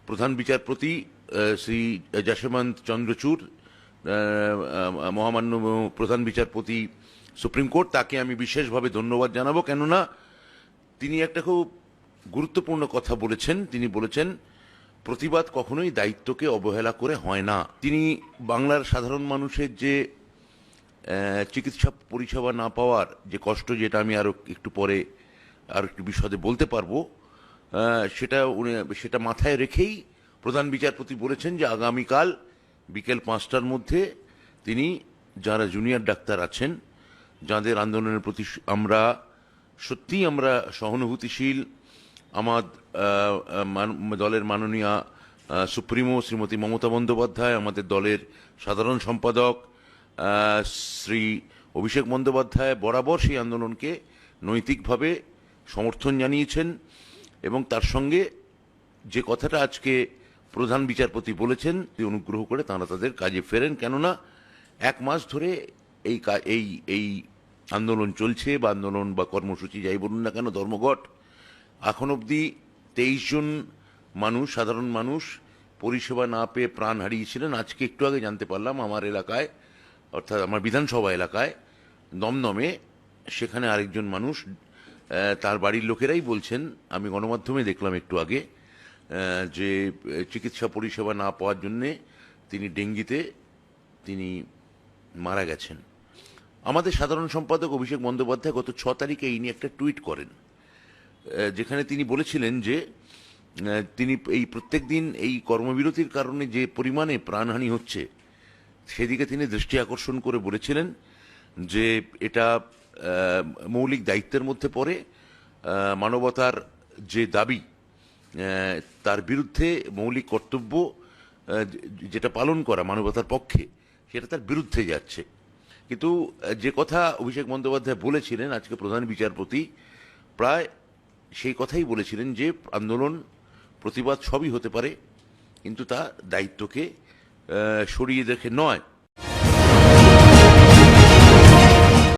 প্রধান বিচারপতি শ্রী যশবন্ত চন্দ্রচূড়, মহামান্য প্রধান বিচারপতি সুপ্রিম কোর্ট, তাকে আমি বিশেষভাবে ধন্যবাদ জানাবো। কেননা তিনি একটা খুব গুরুত্বপূর্ণ কথা বলেছেন। তিনি বলেছেন প্রতিবাদ কখনোই দায়িত্বকে অবহেলা করে হয় না। তিনি বাংলার সাধারণ মানুষের যে চিকিৎসা পরিষেবা না পাওয়ার যে কষ্ট, যেটা আমি আরও একটু পরে আর একটু বিশদে বলতে পারবো, সেটা মাথায় রেখেই প্রধান বিচারপতি বলেছেন যে আগামীকাল বিকেল 5টার মধ্যে তিনি যারা জুনিয়র ডাক্তার আছেন, যাদের আন্দোলনের প্রতি আমরা সহানুভূতিশীল, আমার দলের মাননীয় সুপ্রিমো শ্রীমতী মমতা বন্দ্যোপাধ্যায়, আমাদের দলের সাধারণ সম্পাদক শ্রী অভিষেক বন্দ্যোপাধ্যায় বরাবর সেই আন্দোলনকে নৈতিকভাবে সমর্থন জানিয়েছেন। এবং তার সঙ্গে যে কথাটা আজকে প্রধান বিচারপতি বলেছেন, অনুগ্রহ করে তাঁরা তাদের কাজে ফেরেন। কেননা 1 মাস ধরে এই আন্দোলন চলছে, বা আন্দোলন বা কর্মসূচি যাই বলুন না কেন, ধর্মঘট। এখন অবধি 23 জন মানুষ, সাধারণ মানুষ পরিষেবা না পেয়ে প্রাণ হারিয়েছিলেন। আজকে একটু আগে জানতে পারলাম আমার এলাকায়, অর্থাৎ আমার বিধানসভা এলাকায় দমদমে, সেখানে আরেকজন মানুষ, তার বাড়ির লোকেরাই বলছেন, আমি গণমাধ্যমে দেখলাম একটু আগে, যে চিকিৎসা পরিষেবা না পাওয়ার জন্যে তিনি ডেঙ্গিতে মারা গেছেন। আমাদের সাধারণ সম্পাদক অভিষেক বন্দ্যোপাধ্যায় গত 6 তারিখে এই নিয়ে একটা টুইট করেন, যেখানে তিনি বলেছিলেন যে তিনি এই প্রত্যেক দিন এই কর্মবিরতির কারণে যে পরিমাণে প্রাণহানি হচ্ছে সেদিকে তিনি দৃষ্টি আকর্ষণ করে বলেছিলেন যে এটা মৌলিক দায়িত্বের মধ্যে পড়ে। মানবতার যে দাবি, তার বিরুদ্ধে মৌলিক কর্তব্য যেটা পালন করা মানবতার পক্ষে, সেটা তার বিরুদ্ধে যাচ্ছে। কিন্তু যে কথা অভিষেক বন্দ্যোপাধ্যায় বলেছিলেন আজকে প্রধান বিচারপতি, প্রায় সেই কথাই বলেছিলেন যে আন্দোলন, প্রতিবাদ সবই হতে পারে, কিন্তু তা দায়িত্বকে সরিয়ে রেখে নয়।